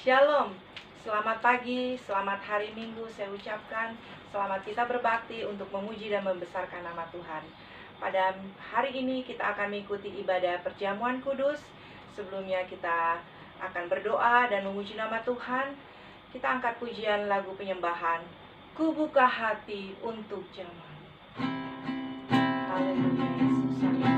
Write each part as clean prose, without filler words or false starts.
Shalom, selamat pagi, selamat hari Minggu saya ucapkan. Selamat kita berbakti untuk memuji dan membesarkan nama Tuhan. Pada hari ini kita akan mengikuti ibadah perjamuan kudus. Sebelumnya kita akan berdoa dan memuji nama Tuhan. Kita angkat pujian lagu penyembahan, Ku buka hati untuk zaman. Haleluya Yesus, haleluya.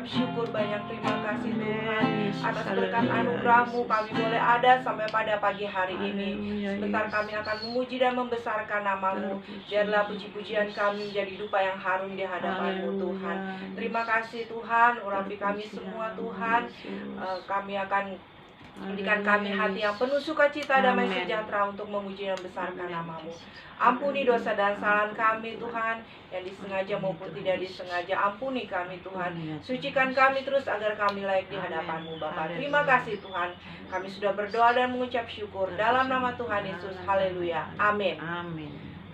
Syukur banyak, terima kasih Tuhan atas berkat anugerah-Mu kami boleh ada sampai pada pagi hari ini. Sebentar kami akan memuji dan membesarkan nama-Mu. Biarlah puji-pujian kami menjadi dupa yang harum di hadapan-Mu Tuhan. Terima kasih Tuhan, urapi kami semua Tuhan. Kami akan berikan kami hati yang penuh sukacita, damai sejahtera untuk memuji dan membesarkan nama-Mu. Ampuni dosa dan kesalahan kami Tuhan, yang disengaja maupun tidak disengaja. Ampuni kami Tuhan. Sucikan kami terus agar kami layak di hadapan-Mu Bapa. Terima kasih Tuhan. Kami sudah berdoa dan mengucap syukur dalam nama Tuhan Yesus. Haleluya. Amin.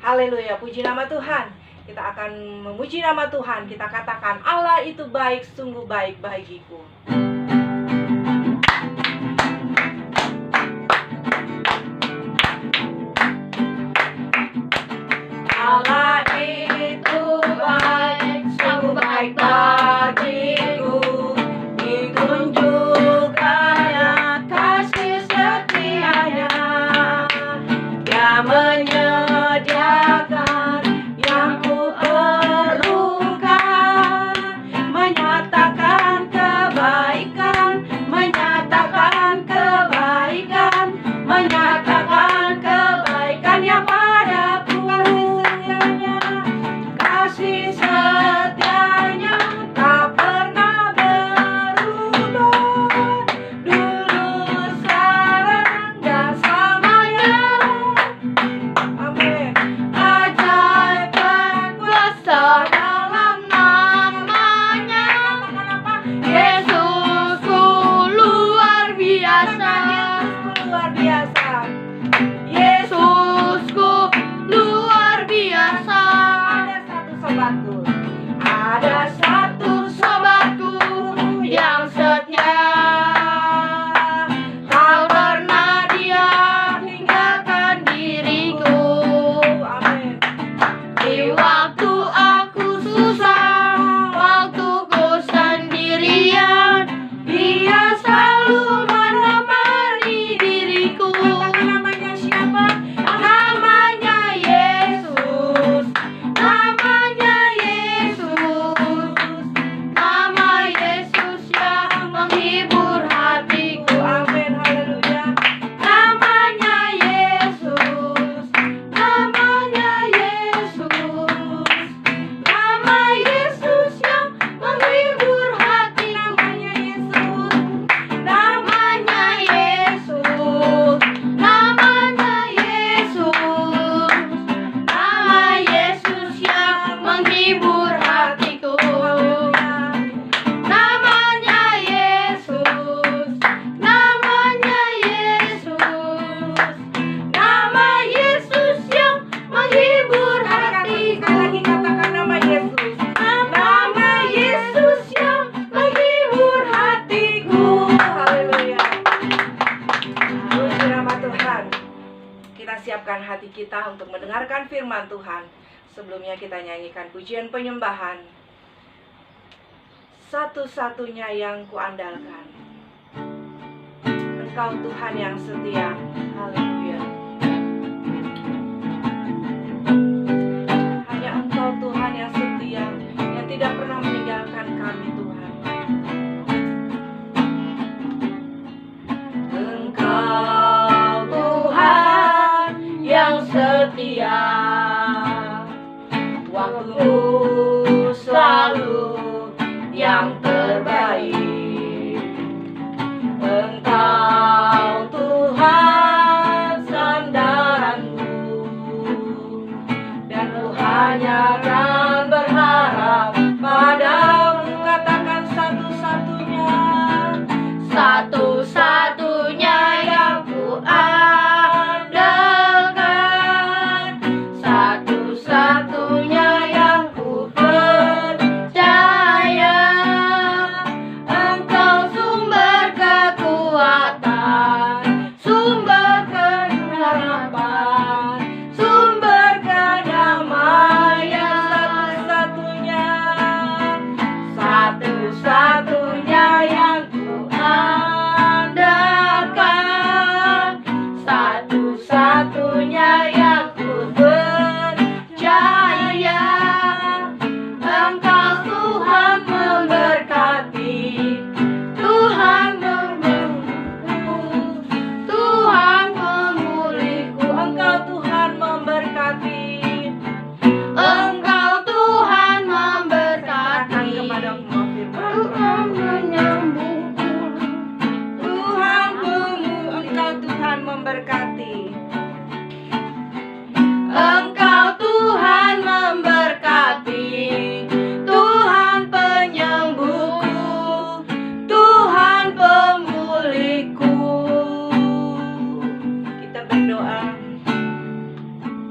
Haleluya. Puji nama Tuhan. Kita akan memuji nama Tuhan. Kita katakan, Allah itu baik, sungguh baik bagiku. Allah itu baik, sungguh baik bagiku. Ditunjukkannya kasih setianya. Dia menyediakan yang ku perlukan, menyatakan kebaikan Tuhan, kita siapkan hati kita untuk mendengarkan firman Tuhan. Sebelumnya kita nyanyikan pujian penyembahan, satu-satunya yang kuandalkan. Engkau Tuhan yang setia. Haleluya. Hanya Engkau Tuhan yang setia, yang tidak pernah meninggalkan kami Tuhan. Engkau Tuhan yang setia, waktu selalu yang terbaik. Engkau Tuhan sandaranku, dan ku hanya akan berharap padamu. Katakan satu-satunya, satu-satunya yang ku andalkan, satu-satunya yang ku percaya. Engkau sumber kekuatan, sumber pengharapan, sumber kedamaian. Satu-satunya, satu-satunya yang ku andalkan, satu-satunya yang ku percaya. Engkau Tuhan memberkati, Tuhan memberkatiku, Tuhan memulihku. Engkau Tuhan memberkati, Engkau Tuhan memberkati. Tuhan menyembuhku, Tuhan Engkau Tuhan memberkati. Engkau Tuhan memberkati, Tuhan penyembuhku, Tuhan pemulihku. Kita berdoa.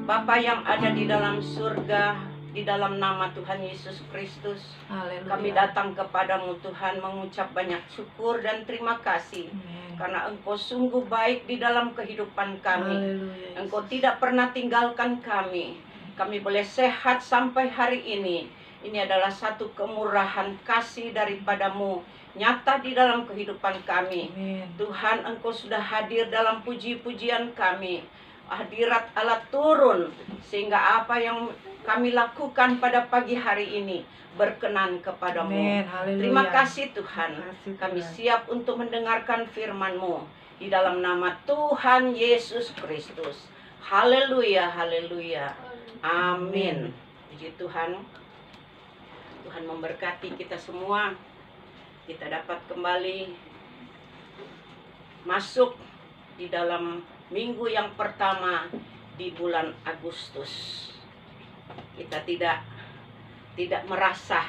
Bapa yang ada di dalam surga, di dalam nama Tuhan Yesus Kristus, kami datang kepadamu Tuhan mengucap banyak syukur dan terima kasih. Karena Engkau sungguh baik di dalam kehidupan kami. Engkau tidak pernah tinggalkan kami. Kami boleh sehat sampai hari ini. Ini adalah satu kemurahan kasih daripadamu nyata di dalam kehidupan kami. Tuhan, Engkau sudah hadir dalam puji-pujian kami. Hadirat Allah turun sehingga apa yang kami lakukan pada pagi hari ini berkenan kepadamu. Terima kasih Tuhan. Kami siap untuk mendengarkan firman-Mu di dalam nama Tuhan Yesus Kristus. Haleluya, haleluya. Amin. Puji Tuhan. Tuhan memberkati kita semua. Kita dapat kembali masuk di dalam minggu yang pertama di bulan Agustus. Kita tidak merasa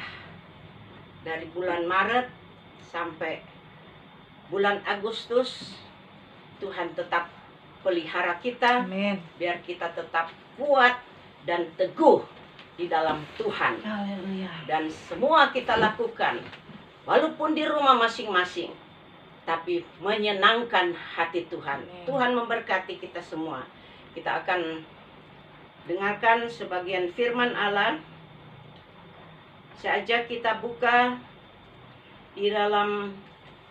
dari bulan Maret sampai bulan Agustus, Tuhan tetap pelihara kita. Amin. Biar kita tetap kuat dan teguh di dalam Tuhan. Haleluya. Dan semua kita lakukan walaupun di rumah masing-masing, tapi menyenangkan hati Tuhan. Amen. Tuhan memberkati kita semua. Kita akan dengarkan sebagian firman Allah. Saja kita buka di dalam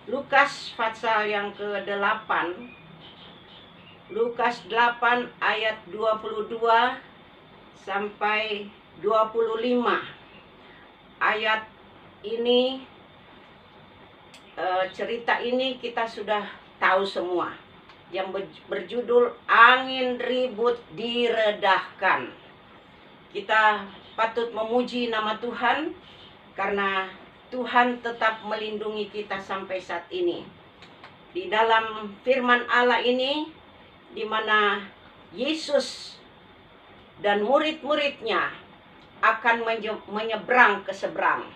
Lukas pasal yang ke-8. Lukas 8 ayat 22 sampai 25. Ayat ini, cerita ini kita sudah tahu semua, yang berjudul Angin Ribut Diredahkan. Kita patut memuji nama Tuhan karena Tuhan tetap melindungi kita sampai saat ini. Di dalam firman Allah ini, di mana Yesus dan murid-muridnya akan menyeberang ke seberang,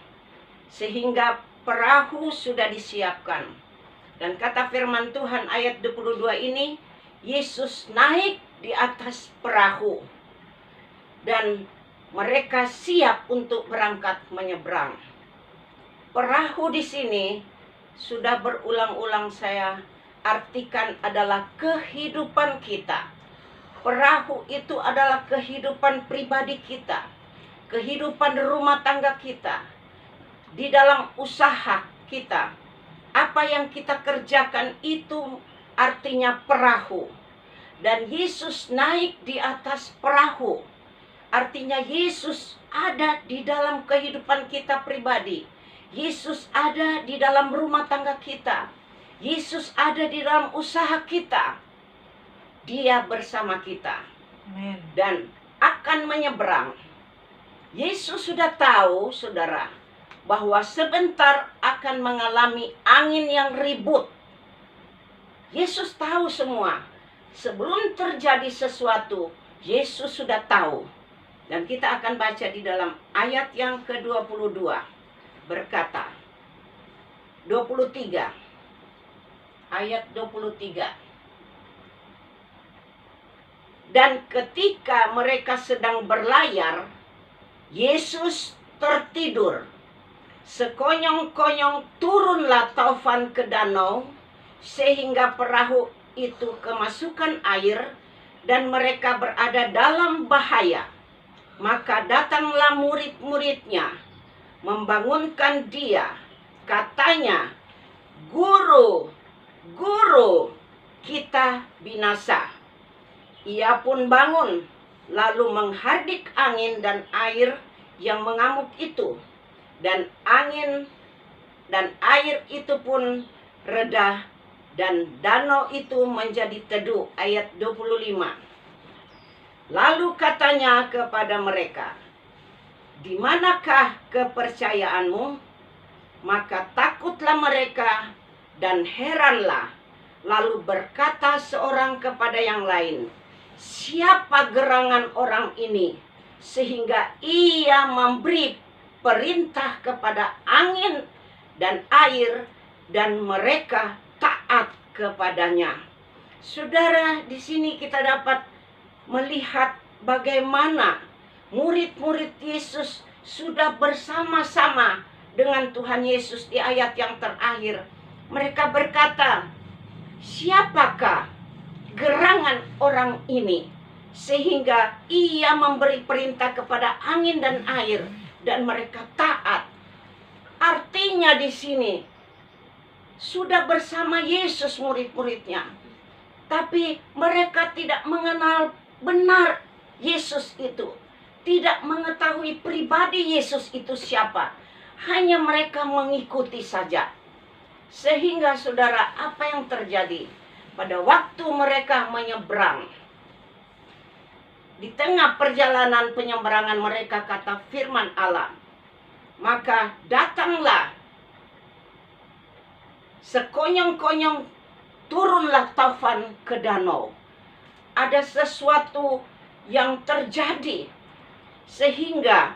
sehingga perahu sudah disiapkan. Dan kata firman Tuhan ayat 22 ini, Yesus naik di atas perahu dan mereka siap untuk berangkat menyeberang. Perahu di sini sudah berulang-ulang saya artikan adalah kehidupan kita. Perahu itu adalah kehidupan pribadi kita, kehidupan rumah tangga kita, di dalam usaha kita. Apa yang kita kerjakan itu artinya perahu. Dan Yesus naik di atas perahu. Artinya Yesus ada di dalam kehidupan kita pribadi. Yesus ada di dalam rumah tangga kita. Yesus ada di dalam usaha kita. Dia bersama kita. Amin. Dan akan menyeberang. Yesus sudah tahu, saudara, bahwa sebentar akan mengalami angin yang ribut. Yesus tahu semua. Sebelum terjadi sesuatu, Yesus sudah tahu. Dan kita akan baca di dalam ayat yang ke-22. Berkata, 23. Ayat 23. Dan ketika mereka sedang berlayar, Yesus tertidur. Sekonyong-konyong turunlah taufan ke danau, sehingga perahu itu kemasukan air, dan mereka berada dalam bahaya. Maka datanglah murid-muridnya, membangunkan dia. Katanya, "Guru, Guru, kita binasa." Ia pun bangun, lalu menghardik angin dan air yang mengamuk itu. Dan angin dan air itu pun reda, dan danau itu menjadi teduh. Ayat 25. Lalu katanya kepada mereka, "Di manakah kepercayaanmu?" Maka takutlah mereka dan heranlah. Lalu berkata seorang kepada yang lain, "Siapa gerangan orang ini sehingga ia memberi perintah kepada angin dan air dan mereka taat kepadanya?" Saudara, di sini kita dapat melihat bagaimana murid-murid Yesus sudah bersama-sama dengan Tuhan Yesus. Di ayat yang terakhir, mereka berkata, "Siapakah gerangan orang ini sehingga ia memberi perintah kepada angin dan air dan mereka taat?" Artinya di sini sudah bersama Yesus murid-muridnya, tapi mereka tidak mengenal benar Yesus itu, tidak mengetahui pribadi Yesus itu siapa. Hanya mereka mengikuti saja. Sehingga saudara, apa yang terjadi? Pada waktu mereka menyeberang, di tengah perjalanan penyeberangan mereka, kata firman Allah, maka datanglah sekonyong-konyong turunlah taufan ke danau. Ada sesuatu yang terjadi sehingga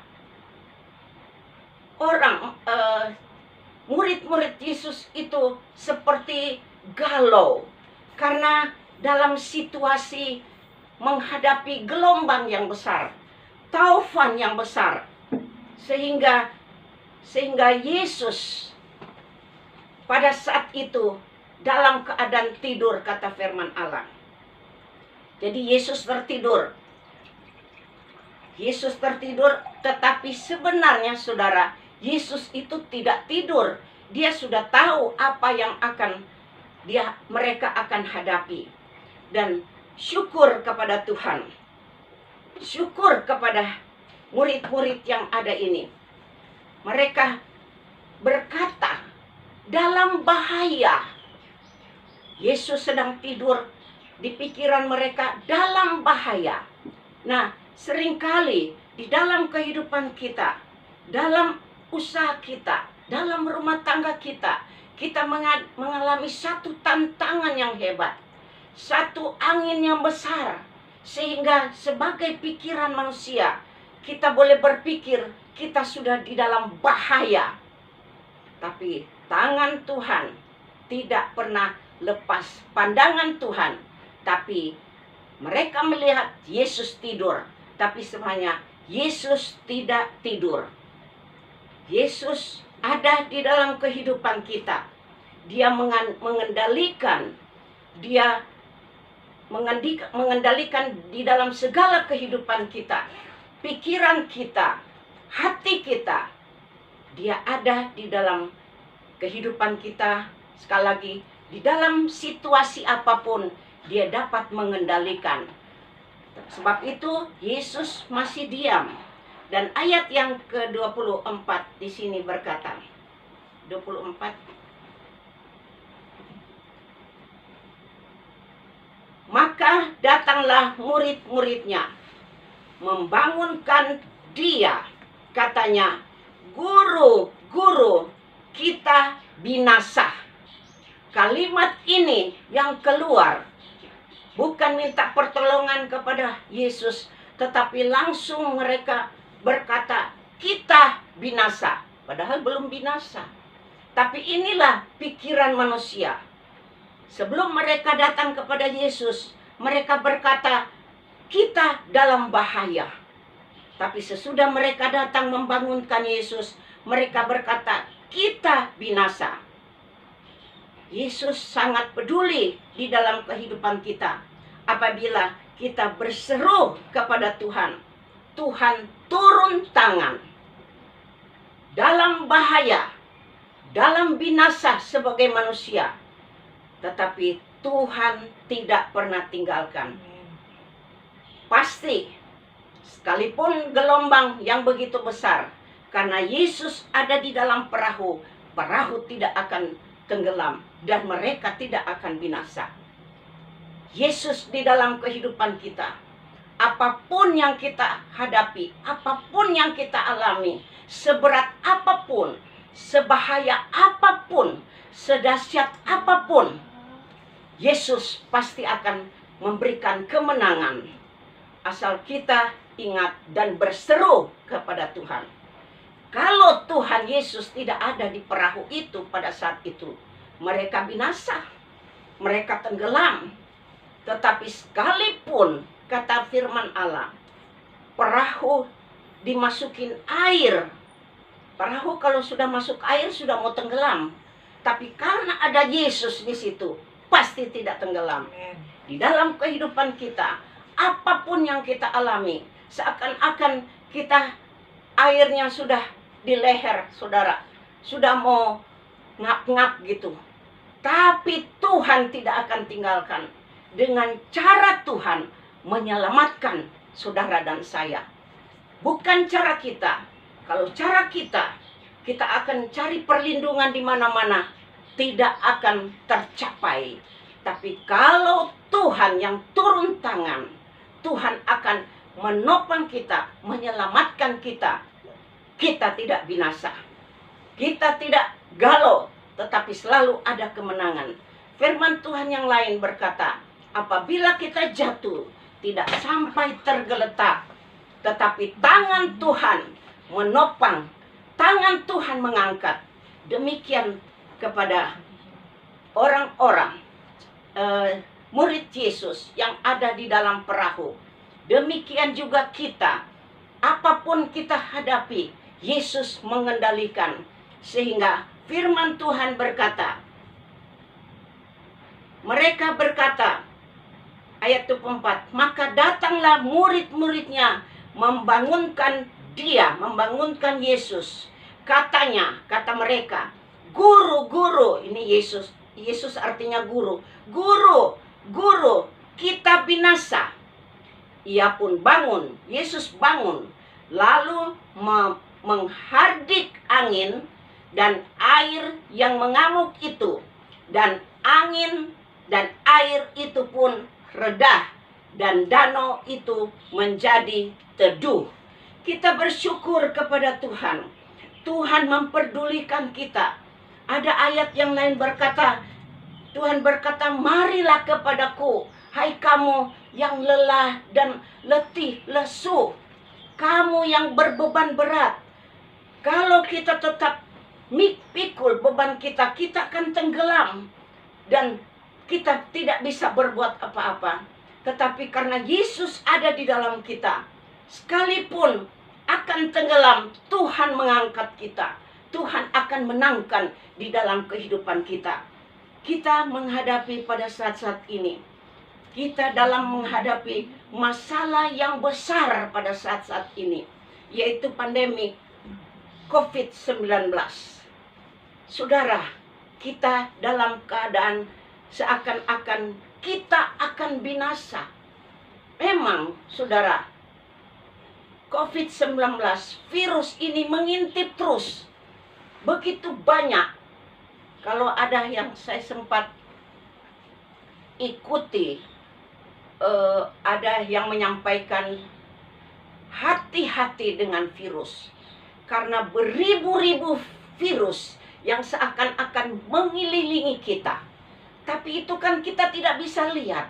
murid-murid Yesus itu seperti galau karena dalam situasi menghadapi gelombang yang besar, taufan yang besar, sehingga Yesus pada saat itu dalam keadaan tidur, kata firman Allah. Jadi Yesus tertidur. Yesus tertidur, tetapi sebenarnya saudara, Yesus itu tidak tidur. Dia sudah tahu apa yang mereka akan hadapi. Dan syukur kepada Tuhan. Syukur kepada murid-murid yang ada ini. Mereka berkata, dalam bahaya. Yesus sedang tidur, di pikiran mereka dalam bahaya. Nah, seringkali di dalam kehidupan kita, dalam usaha kita, dalam rumah tangga kita, kita mengalami satu tantangan yang hebat, satu angin yang besar, sehingga sebagai pikiran manusia, kita boleh berpikir kita sudah di dalam bahaya. Tapi tangan Tuhan tidak pernah lepas pandangan Tuhan. Tapi mereka melihat Yesus tidur, tapi sebenarnya Yesus tidak tidur. Yesus ada di dalam kehidupan kita. Dia mengendalikan Dia mengendalikan di dalam segala kehidupan kita, pikiran kita, hati kita. Dia ada di dalam kehidupan kita. Sekali lagi, di dalam situasi apapun dia dapat mengendalikan. Sebab itu Yesus masih diam. Dan ayat yang ke-24 di sini berkata, 24, maka datanglah murid-muridnya, membangunkan dia. Katanya, Guru, Guru, kita binasa. Kalimat ini yang keluar bukan minta pertolongan kepada Yesus, tetapi langsung mereka berkata, kita binasa. Padahal belum binasa. Tapi inilah pikiran manusia. Sebelum mereka datang kepada Yesus, mereka berkata, kita dalam bahaya. Tapi sesudah mereka datang membangunkan Yesus, mereka berkata, kita binasa. Yesus sangat peduli di dalam kehidupan kita. Apabila kita berseru kepada Tuhan, Tuhan turun tangan. Dalam bahaya, dalam binasa sebagai manusia, tetapi Tuhan tidak pernah tinggalkan. Pasti, sekalipun gelombang yang begitu besar, karena Yesus ada di dalam perahu, perahu tidak akan tenggelam dan mereka tidak akan binasa. Yesus di dalam kehidupan kita, apapun yang kita hadapi, apapun yang kita alami, seberat apapun, sebahaya apapun, sedahsyat apapun, Yesus pasti akan memberikan kemenangan. Asal kita ingat dan berseru kepada Tuhan. Kalau Tuhan Yesus tidak ada di perahu itu pada saat itu, mereka binasa, mereka tenggelam. Tetapi sekalipun, kata firman Allah, perahu dimasukin air. Perahu kalau sudah masuk air sudah mau tenggelam. Tapi karena ada Yesus di situ, pasti tidak tenggelam. Di dalam kehidupan kita, apapun yang kita alami, seakan-akan kita airnya sudah di leher, saudara, sudah mau ngap-ngap gitu. Tapi Tuhan tidak akan tinggalkan. Dengan cara Tuhan menyelamatkan saudara dan saya. Bukan cara kita. Kalau cara kita, kita akan cari perlindungan di mana-mana, tidak akan tercapai. Tapi kalau Tuhan yang turun tangan, Tuhan akan menopang kita, menyelamatkan kita. Kita tidak binasa. Kita tidak galau, tetapi selalu ada kemenangan. Firman Tuhan yang lain berkata, apabila kita jatuh, tidak sampai tergeletak, tetapi tangan Tuhan menopang, tangan Tuhan mengangkat. Demikian kepada orang-orang murid Yesus yang ada di dalam perahu. Demikian juga kita, apapun kita hadapi, Yesus mengendalikan. Sehingga firman Tuhan berkata, mereka berkata, ayat 24, maka datanglah murid-muridnya membangunkan dia, membangunkan Yesus. Katanya, kata mereka, Guru, Guru, ini Yesus. Yesus artinya guru. Guru, Guru, kita binasa. Ia pun bangun, Yesus bangun, lalu menghardik angin dan air yang mengamuk itu. Dan angin dan air itu pun reda, dan danau itu menjadi teduh. Kita bersyukur kepada Tuhan. Tuhan memperdulikan kita. Ada ayat yang lain berkata, Tuhan berkata, marilah kepadaku, hai kamu yang lelah dan letih lesu, kamu yang berbeban berat. Kalau kita tetap pikul beban kita, kita akan tenggelam. Dan kita tidak bisa berbuat apa-apa. Tetapi karena Yesus ada di dalam kita, sekalipun akan tenggelam, Tuhan mengangkat kita. Tuhan akan menangkan di dalam kehidupan kita. kita menghadapi pada saat-saat ini. Kita dalam menghadapi masalah yang besar pada saat-saat ini, yaitu pandemi COVID-19. Saudara, kita dalam keadaan seakan-akan kita akan binasa. Memang, saudara, COVID-19, virus ini mengintip terus. Begitu banyak. Kalau ada yang saya sempat ikuti, ada yang menyampaikan hati-hati dengan virus. Karena beribu-ribu virus yang seakan-akan mengelilingi kita. Tapi itu kan kita tidak bisa lihat.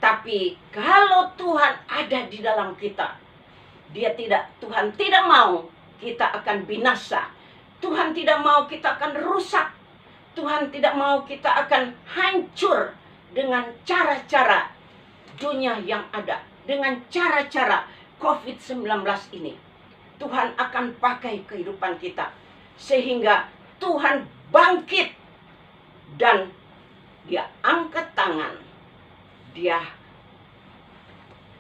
Tapi kalau Tuhan ada di dalam kita, Tuhan tidak mau kita akan binasa. Tuhan tidak mau kita akan rusak. Tuhan tidak mau kita akan hancur dengan cara-cara dunia yang ada. Dengan cara-cara COVID-19 ini. Tuhan akan pakai kehidupan kita. Sehingga Tuhan bangkit. Dan Dia angkat tangan. Dia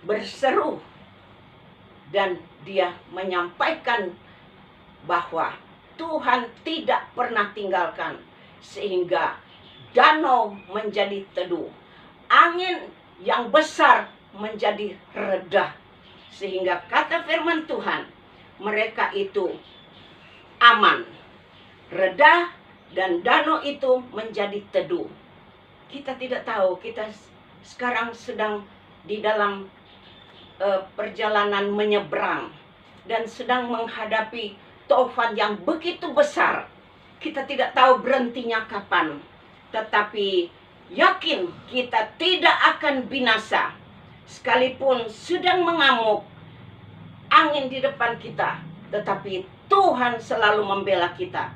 berseru. Dan Dia menyampaikan bahwa Tuhan tidak pernah tinggalkan. Sehingga danau menjadi teduh. Angin yang besar menjadi reda. Sehingga kata firman Tuhan, mereka itu aman, reda, dan danau itu menjadi teduh. Kita tidak tahu, kita sekarang sedang di dalam perjalanan menyeberang dan sedang menghadapi taufan yang begitu besar. Kita tidak tahu berhentinya kapan, tetapi yakin kita tidak akan binasa. Sekalipun sedang mengamuk angin di depan kita, tetapi Tuhan selalu membela kita.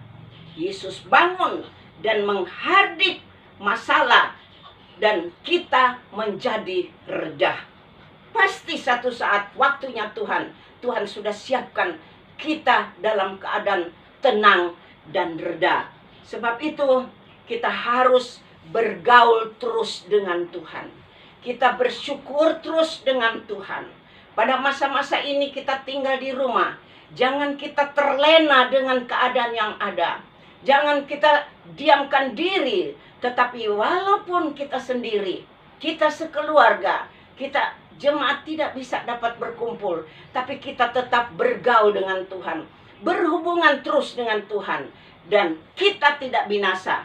Yesus bangun dan menghardik masalah, dan kita menjadi reda. Pasti satu saat waktunya Tuhan sudah siapkan kita dalam keadaan tenang dan reda. Sebab itu kita harus bergaul terus dengan Tuhan. Kita bersyukur terus dengan Tuhan. Pada masa-masa ini kita tinggal di rumah. Jangan kita terlena dengan keadaan yang ada. Jangan kita diamkan diri. Tetapi walaupun kita sendiri, kita sekeluarga, kita jemaat tidak bisa dapat berkumpul, tapi kita tetap bergaul dengan Tuhan. Berhubungan terus dengan Tuhan. Dan kita tidak binasa.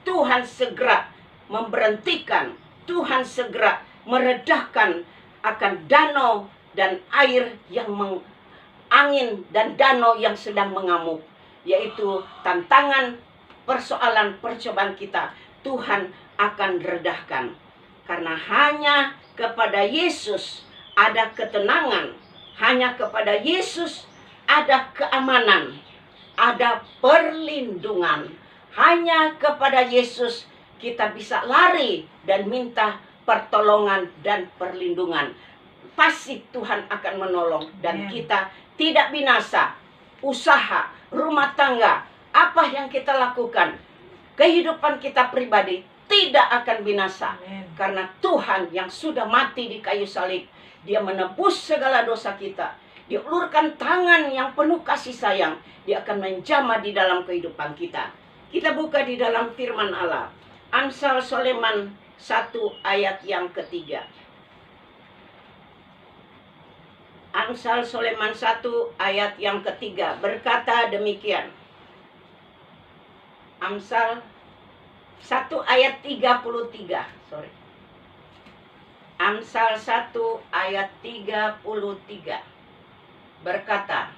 Tuhan segera memberhentikan. Tuhan segera meredahkan akan danau dan air yang angin dan danau yang sedang mengamuk. Yaitu tantangan, persoalan, percobaan kita. Tuhan akan redahkan. Karena hanya kepada Yesus ada ketenangan. Hanya kepada Yesus ada keamanan. Ada perlindungan. Hanya kepada Yesus kita bisa lari dan minta pertolongan dan perlindungan. Pasti Tuhan akan menolong. Dan kita tidak binasa. Usaha, rumah tangga, apa yang kita lakukan, kehidupan kita pribadi tidak akan binasa. Karena Tuhan yang sudah mati di kayu salib, Dia menebus segala dosa kita. Dia ulurkan tangan yang penuh kasih sayang. Dia akan menjamah di dalam kehidupan kita. Kita buka di dalam firman Allah. Amsal Soleman 1 ayat yang ketiga. Amsal Soleman 1 ayat yang ketiga berkata demikian. Amsal 1 ayat 33. Amsal 1 ayat 33 berkata,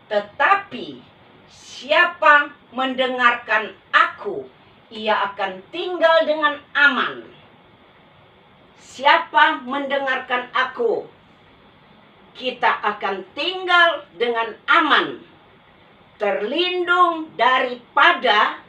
tetapi siapa mendengarkan aku, ia akan tinggal dengan aman. Siapa mendengarkan aku, kita akan tinggal dengan aman, terlindung daripada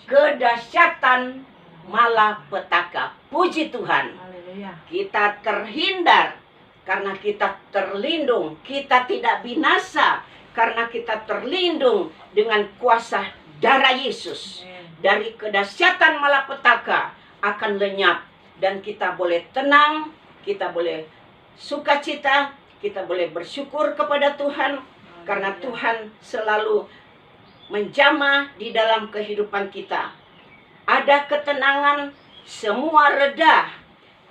kedahsyatan malapetaka. Puji Tuhan. Haleluya. Kita terhindar karena kita terlindung. Kita tidak binasa karena kita terlindung dengan kuasa darah Yesus. Dari kedahsyatan malapetaka akan lenyap, dan kita boleh tenang, kita boleh sukacita, kita boleh bersyukur kepada Tuhan, karena Tuhan selalu menjamah di dalam kehidupan kita. Ada ketenangan, semua reda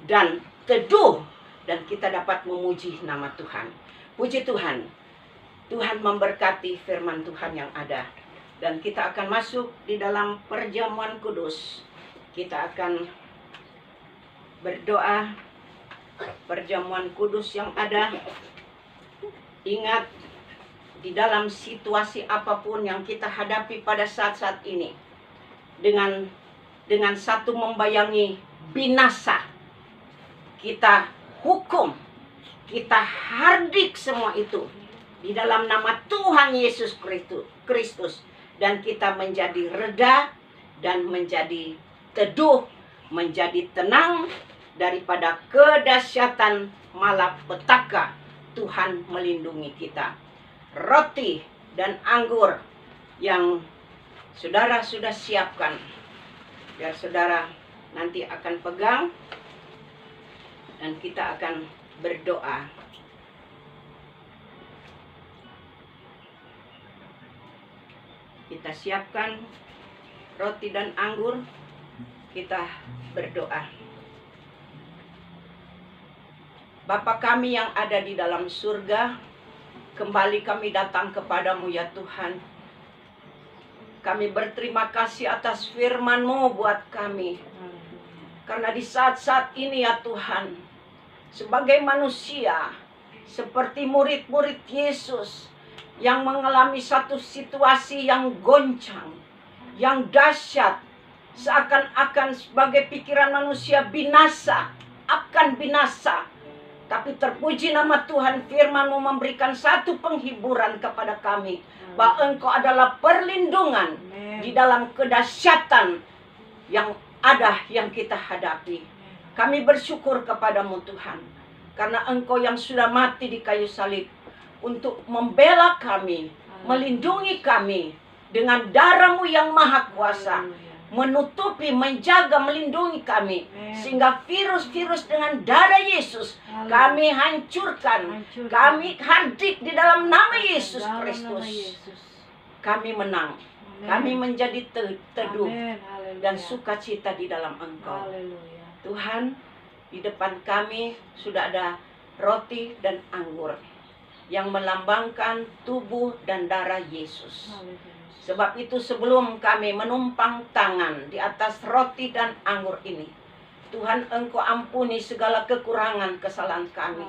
dan teduh, dan kita dapat memuji nama Tuhan. Puji Tuhan. Tuhan memberkati firman Tuhan yang ada. Dan kita akan masuk di dalam perjamuan kudus. Kita akan berdoa perjamuan kudus yang ada. Ingat, di dalam situasi apapun yang kita hadapi pada saat-saat ini, dengan satu membayangi binasa, kita hukum, kita hardik semua itu di dalam nama Tuhan Yesus Kristus, dan kita menjadi reda dan menjadi teduh, menjadi tenang daripada kedahsyatan malapetaka. Tuhan melindungi kita. Roti dan anggur yang saudara sudah siapkan, biar saudara nanti akan pegang, dan kita akan berdoa. Kita siapkan roti dan anggur, kita berdoa. Bapa kami yang ada di dalam surga, kembali kami datang kepadamu ya Tuhan. Kami berterima kasih atas firman-Mu buat kami. Karena di saat-saat ini ya Tuhan, sebagai manusia, seperti murid-murid Yesus yang mengalami satu situasi yang goncang, yang dahsyat, seakan-akan sebagai pikiran manusia binasa, akan binasa. Tapi terpuji nama Tuhan, firman-Mu memberikan satu penghiburan kepada kami, bahwa Engkau adalah perlindungan di dalam kedahsyatan yang ada yang kita hadapi. Kami bersyukur kepadamu Tuhan, karena Engkau yang sudah mati di kayu salib untuk membela kami, melindungi kami dengan darah-Mu yang maha kuasa, menutupi, menjaga, melindungi kami, sehingga virus-virus dengan darah Yesus kami hancurkan, kami hardik di dalam nama Yesus Kristus. Kami menang, kami menjadi teduh dan sukacita di dalam Engkau. Tuhan, di depan kami sudah ada roti dan anggur yang melambangkan tubuh dan darah Yesus. Sebab itu sebelum kami menumpang tangan di atas roti dan anggur ini, Tuhan Engkau ampuni segala kekurangan kesalahan kami.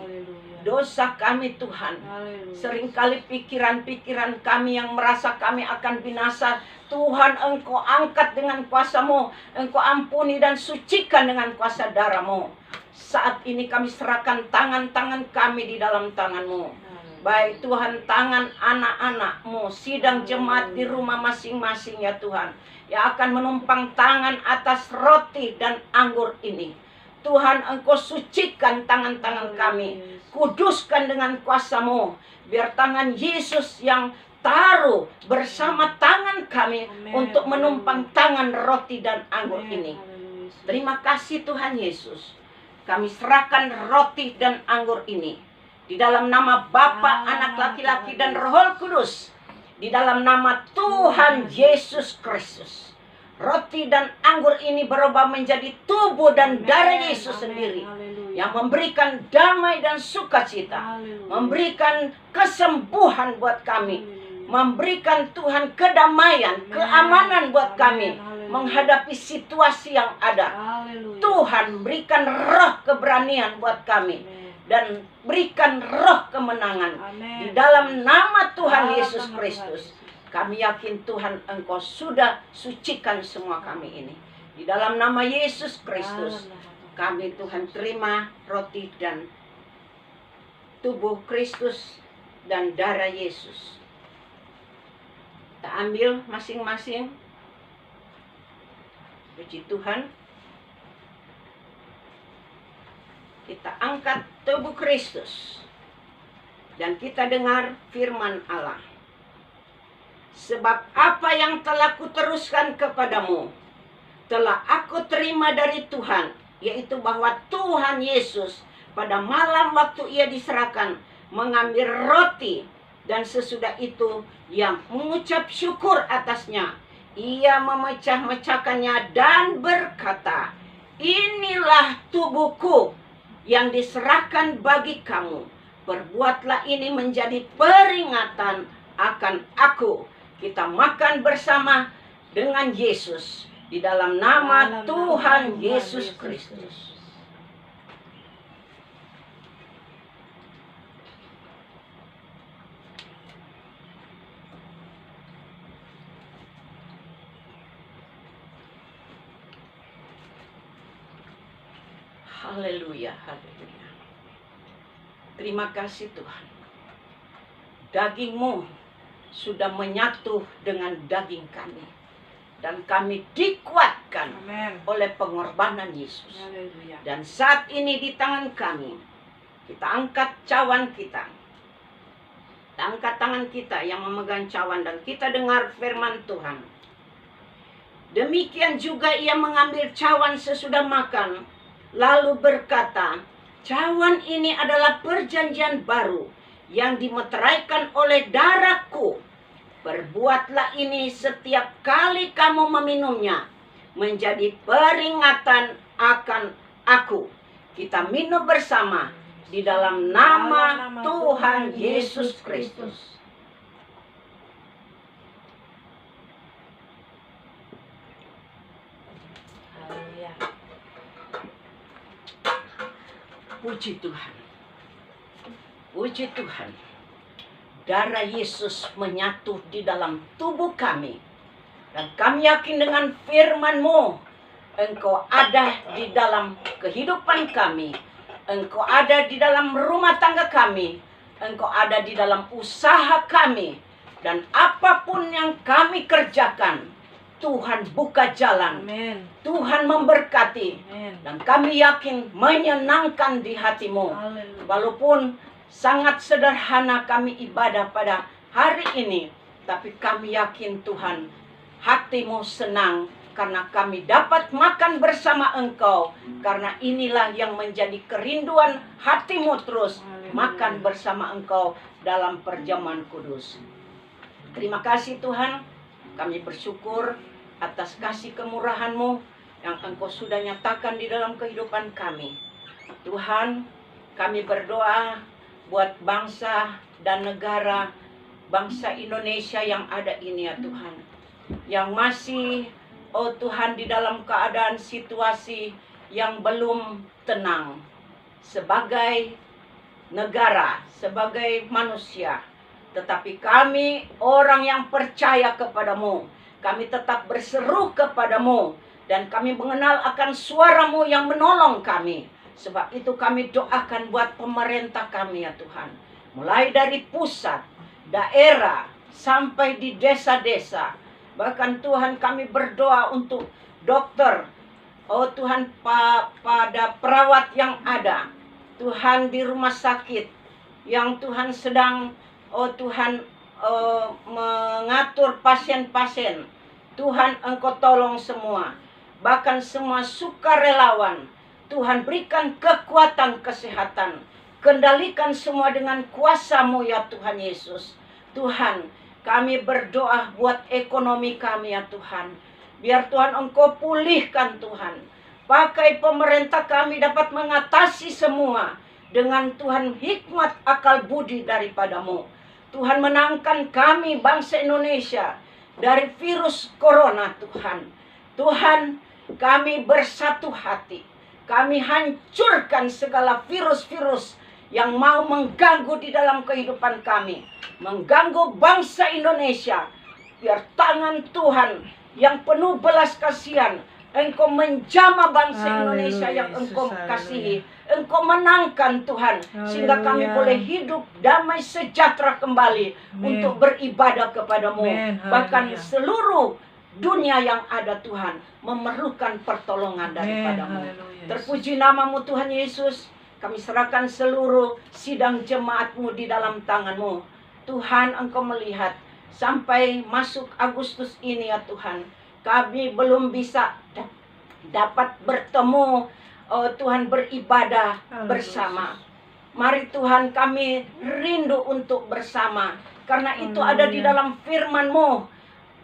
Dosa kami Tuhan. Seringkali pikiran-pikiran kami yang merasa kami akan binasa, Tuhan Engkau angkat dengan kuasa-Mu. Engkau ampuni dan sucikan dengan kuasa darah-Mu. Saat ini kami serahkan tangan-tangan kami di dalam tangan-Mu. Baik Tuhan, tangan anak-anak-Mu, sidang jemaat di rumah masing-masing ya Tuhan, yang akan menumpang tangan atas roti dan anggur ini. Tuhan Engkau sucikan tangan-tangan kami, kuduskan dengan kuasa-Mu, biar tangan Yesus yang taruh bersama tangan kami untuk menumpang tangan roti dan anggur ini. Terima kasih Tuhan Yesus. Kami serahkan roti dan anggur ini di dalam nama Bapa, Anak laki-laki dan Roh Kudus, di dalam nama Tuhan Yesus Kristus. Roti dan anggur ini berubah menjadi tubuh dan darah Yesus sendiri, yang memberikan damai dan sukacita, memberikan kesembuhan buat kami, memberikan Tuhan kedamaian, keamanan buat kami menghadapi situasi yang ada. Tuhan berikan roh keberanian buat kami, dan berikan roh kemenangan. Di dalam nama Tuhan Yesus Kristus, kami yakin Tuhan Engkau sudah sucikan semua kami ini. Di dalam nama Yesus Kristus, kami Tuhan terima roti dan tubuh Kristus dan darah Yesus. Kita ambil masing-masing. Puji Tuhan. Kita angkat tubuh Kristus dan kita dengar firman Allah. Sebab apa yang telah kuteruskan kepadamu telah aku terima dari Tuhan, yaitu bahwa Tuhan Yesus pada malam waktu ia diserahkan mengambil roti, dan sesudah itu ia mengucap syukur atasnya. Ia memecah-mecahkannya dan berkata, inilah tubuhku yang diserahkan bagi kamu. Perbuatlah ini menjadi peringatan akan aku. Kita makan bersama dengan Yesus di dalam nama Tuhan Yesus Kristus. Haleluya, haleluya. Terima kasih Tuhan. Daging-Mu sudah menyatu dengan daging kami, dan kami dikuatkan oleh pengorbanan Yesus. Haleluya. Dan saat ini di tangan kami, kita angkat cawan kita. Kita angkat tangan kita yang memegang cawan, dan kita dengar firman Tuhan. Demikian juga ia mengambil cawan sesudah makan, lalu berkata, cawan ini adalah perjanjian baru yang dimeteraikan oleh darahku. Perbuatlah ini setiap kali kamu meminumnya, menjadi peringatan akan aku. Kita minum bersama di dalam nama Tuhan Yesus Kristus. Haleluya. Puji Tuhan. Puji Tuhan. Darah Yesus menyatu di dalam tubuh kami. Dan kami yakin dengan firman-Mu, Engkau ada di dalam kehidupan kami. Engkau ada di dalam rumah tangga kami. Engkau ada di dalam usaha kami. Dan apapun yang kami kerjakan, Tuhan buka jalan. Amin. Tuhan memberkati. Amin. Dan kami yakin menyenangkan di hati-Mu. Haleluya. Walaupun sangat sederhana kami ibadah pada hari ini, tapi kami yakin Tuhan, hati-Mu senang karena kami dapat makan bersama Engkau. Karena inilah yang menjadi kerinduan hati-Mu terus, makan bersama Engkau dalam perjamuan kudus. Terima kasih Tuhan, kami bersyukur atas kasih kemurahan-Mu yang Engkau sudah nyatakan di dalam kehidupan kami. Tuhan, kami berdoa buat bangsa dan negara, bangsa Indonesia yang ada ini ya Tuhan, yang masih, oh Tuhan, di dalam keadaan situasi yang belum tenang. Sebagai negara, sebagai manusia, tetapi kami orang yang percaya kepadamu, kami tetap berseru kepadamu, dan kami mengenal akan suara-Mu yang menolong kami. Sebab itu kami doakan buat pemerintah kami ya Tuhan. Mulai dari pusat, daerah, sampai di desa-desa. Bahkan Tuhan kami berdoa untuk dokter. Oh Tuhan, pada perawat yang ada. Tuhan di rumah sakit. Yang Tuhan sedang, oh Tuhan, mengatur pasien-pasien. Tuhan Engkau tolong semua. Bahkan semua sukarelawan. Tuhan berikan kekuatan kesehatan. Kendalikan semua dengan kuasa-Mu ya Tuhan Yesus. Tuhan, kami berdoa buat ekonomi kami ya Tuhan. Biar Tuhan Engkau pulihkan Tuhan. Pakai pemerintah kami dapat mengatasi semua. Dengan Tuhan hikmat akal budi daripada-Mu. Tuhan menangkan kami bangsa Indonesia dari virus corona Tuhan. Tuhan, kami bersatu hati. Kami hancurkan segala virus-virus yang mau mengganggu di dalam kehidupan kami. Mengganggu bangsa Indonesia. Biar tangan Tuhan yang penuh belas kasihan, Engkau menjamah bangsa Indonesia yang Engkau kasihi. Engkau menangkan Tuhan. Sehingga kami boleh hidup damai sejahtera kembali. Untuk beribadah kepadamu. Bahkan seluruh dunia yang ada Tuhan memerlukan pertolongan daripada-Mu. Terpuji nama-Mu Tuhan Yesus. Kami serahkan seluruh sidang jemaat-Mu di dalam tangan-Mu. Tuhan, Engkau melihat sampai masuk Agustus ini ya Tuhan, kami belum bisa dapat bertemu, oh Tuhan, beribadah bersama. Mari Tuhan, kami rindu untuk bersama, karena itu ada di dalam firman-Mu.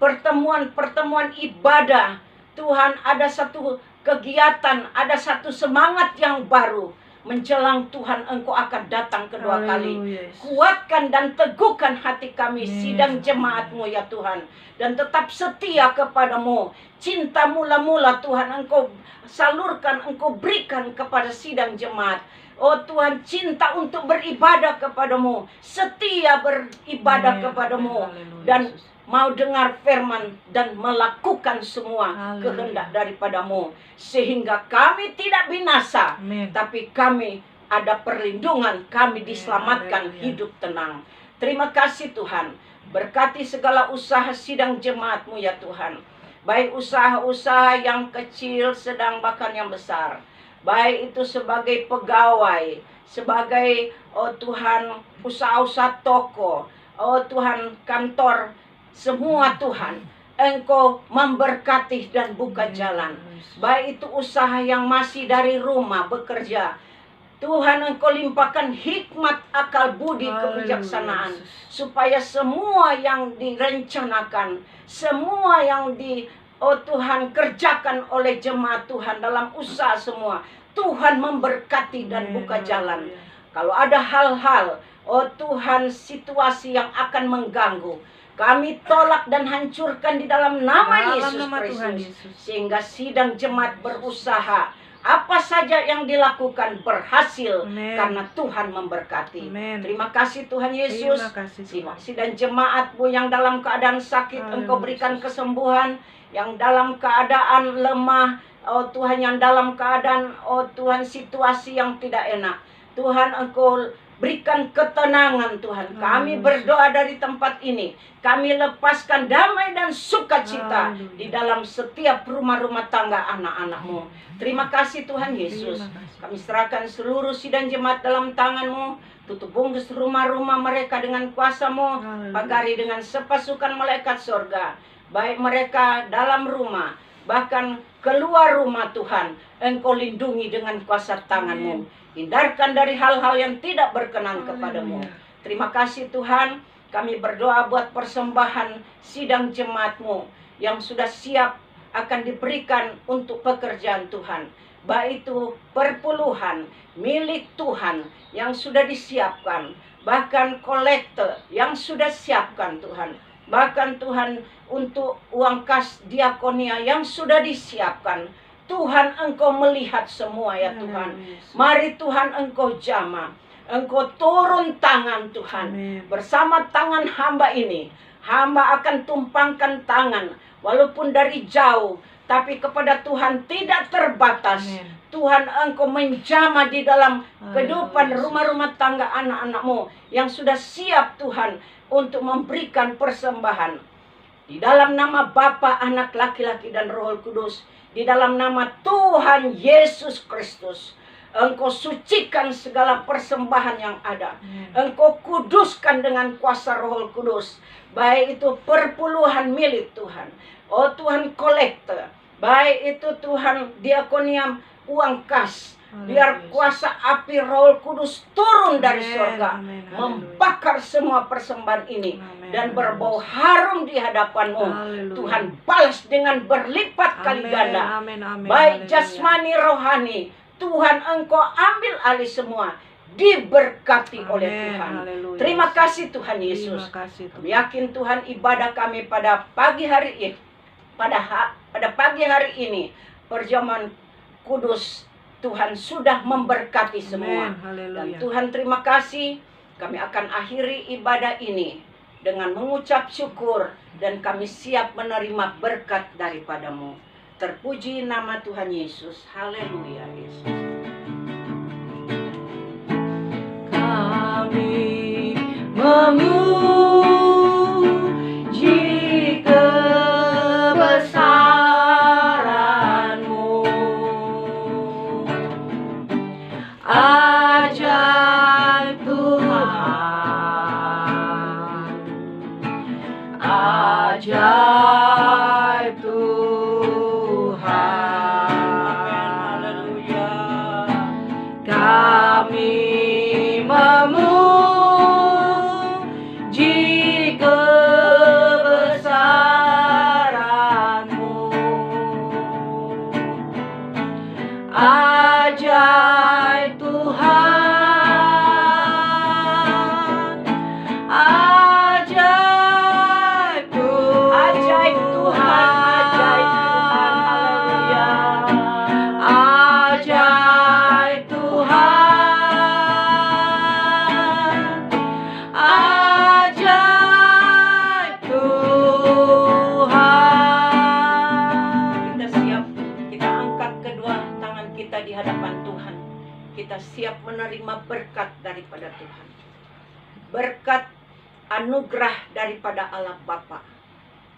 Pertemuan-pertemuan ibadah, Tuhan, ada satu kegiatan, ada satu semangat yang baru. Menjelang Tuhan Engkau akan datang kedua kali. Kuatkan dan teguhkan hati kami, sidang jemaat-Mu ya Tuhan. Dan tetap setia kepadamu. Cinta mula-mula Tuhan Engkau salurkan, Engkau berikan kepada sidang jemaat. Oh Tuhan, cinta untuk beribadah kepadamu, setia beribadah kepadamu, dan mau dengar firman dan melakukan semua kehendak daripadamu, sehingga kami tidak binasa, tapi kami ada perlindungan, kami diselamatkan, hidup tenang. Terima kasih Tuhan, berkati segala usaha sidang jemaat-Mu ya Tuhan, baik usaha-usaha yang kecil, sedang, bahkan yang besar. Baik itu sebagai pegawai, sebagai, oh Tuhan, usaha-usaha toko, oh Tuhan, kantor, semua Tuhan, Engkau memberkati dan buka jalan. Baik itu usaha yang masih dari rumah bekerja, Tuhan Engkau limpahkan hikmat, akal budi, kebijaksanaan, supaya semua yang direncanakan, semua yang oh Tuhan, kerjakan oleh jemaat Tuhan dalam usaha semua, Tuhan memberkati dan buka jalan. Kalau ada hal-hal, oh Tuhan, situasi yang akan mengganggu, kami tolak dan hancurkan di dalam nama Yesus Kristus. Sehingga sidang jemaat berusaha, apa saja yang dilakukan berhasil, karena Tuhan memberkati. Terima kasih Tuhan Yesus. Sidang jemaat-Mu yang dalam keadaan sakit, Engkau berikan kesembuhan. Yang dalam keadaan lemah, oh Tuhan, yang dalam keadaan, oh Tuhan, situasi yang tidak enak, Tuhan Engkau berikan ketenangan Tuhan. Kami berdoa dari tempat ini, kami lepaskan damai dan sukacita di dalam setiap rumah-rumah tangga anak-anak-Mu. Terima kasih Tuhan Yesus. Kami serahkan seluruh sidang jemaat dalam tangan-Mu. Tutup bungkus rumah-rumah mereka dengan kuasa-Mu, pagari dengan sepasukan malaikat surga. Baik mereka dalam rumah, bahkan keluar rumah Tuhan, Engkau lindungi dengan kuasa tangan-Mu. Hindarkan dari hal-hal yang tidak berkenan kepadamu. Terima kasih Tuhan. Kami berdoa buat persembahan sidang jemaat-Mu yang sudah siap akan diberikan untuk pekerjaan Tuhan. Baik itu perpuluhan milik Tuhan yang sudah disiapkan, bahkan kolekte yang sudah siapkan Tuhan. Bahkan Tuhan, untuk uang kas diakonia yang sudah disiapkan, Tuhan Engkau melihat semua ya Tuhan. Mari Tuhan Engkau jamah, Engkau turun tangan Tuhan. Bersama tangan hamba ini, hamba akan tumpangkan tangan, walaupun dari jauh, tapi kepada Tuhan tidak terbatas. Tuhan Engkau menjamah di dalam kehidupan rumah-rumah tangga anak-anak-Mu yang sudah siap Tuhan untuk memberikan persembahan. Di dalam nama Bapa, Anak, Laki-laki dan Roh Kudus, di dalam nama Tuhan Yesus Kristus, Engkau sucikan segala persembahan yang ada. Engkau kuduskan dengan kuasa Roh Kudus. Baik itu perpuluhan milik Tuhan, oh Tuhan, kolekte, baik itu Tuhan diakoniam uang kas. Biar kuasa api Roh Kudus turun dari surga, membakar semua persembahan ini dan berbau harum di hadapan-Mu. Tuhan, balas dengan berlipat kali ganda. Baik jasmani rohani, Tuhan Engkau ambil alih semua, diberkati oleh Tuhan. Terima kasih Tuhan Yesus. Kami yakin Tuhan, ibadah kami pada pagi hari ini, pada pagi hari ini, perjamuan kudus Tuhan sudah memberkati semua. Dan Tuhan, terima kasih. Kami akan akhiri ibadah ini dengan mengucap syukur, dan kami siap menerima berkat daripada-Mu. Terpuji nama Tuhan Yesus. Haleluya Yesus. Kami memuji kebesaran-Mu, ajaib Tuhan, kami memuji kebesaran-Mu. Ajaib Tuhan, ajaib Tuhan, Ajaib Tuhan, haleluya. ajaib Tuhan, ajaib Tuhan. Kita siap, kita angkat kedua tangan kita di hadapan Tuhan. Kita siap menerima berkat daripada Tuhan. Berkat anugerah daripada Allah Bapa.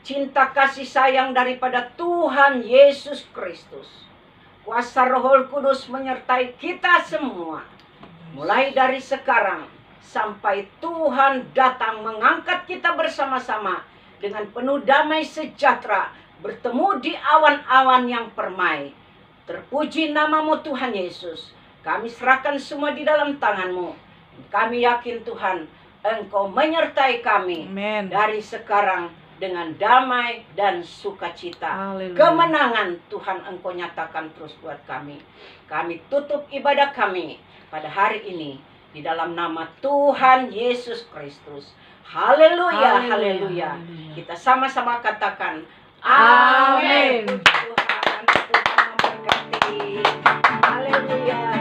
Cinta kasih sayang daripada Tuhan Yesus Kristus. Kuasa Roh Kudus menyertai kita semua. Mulai dari sekarang sampai Tuhan datang mengangkat kita bersama-sama dengan penuh damai sejahtera, bertemu di awan-awan yang permai. Terpuji nama-Mu Tuhan Yesus. Kami serahkan semua di dalam tangan-Mu. Kami yakin Tuhan, Engkau menyertai kami Amin. dari sekarang dengan damai dan sukacita. Haleluya. Kemenangan Tuhan Engkau nyatakan terus buat kami. Kami tutup ibadah kami pada hari ini di dalam nama Tuhan Yesus Kristus. Haleluya, haleluya. Kita sama-sama katakan amin. Amin. Tuhan memberkati. Haleluya.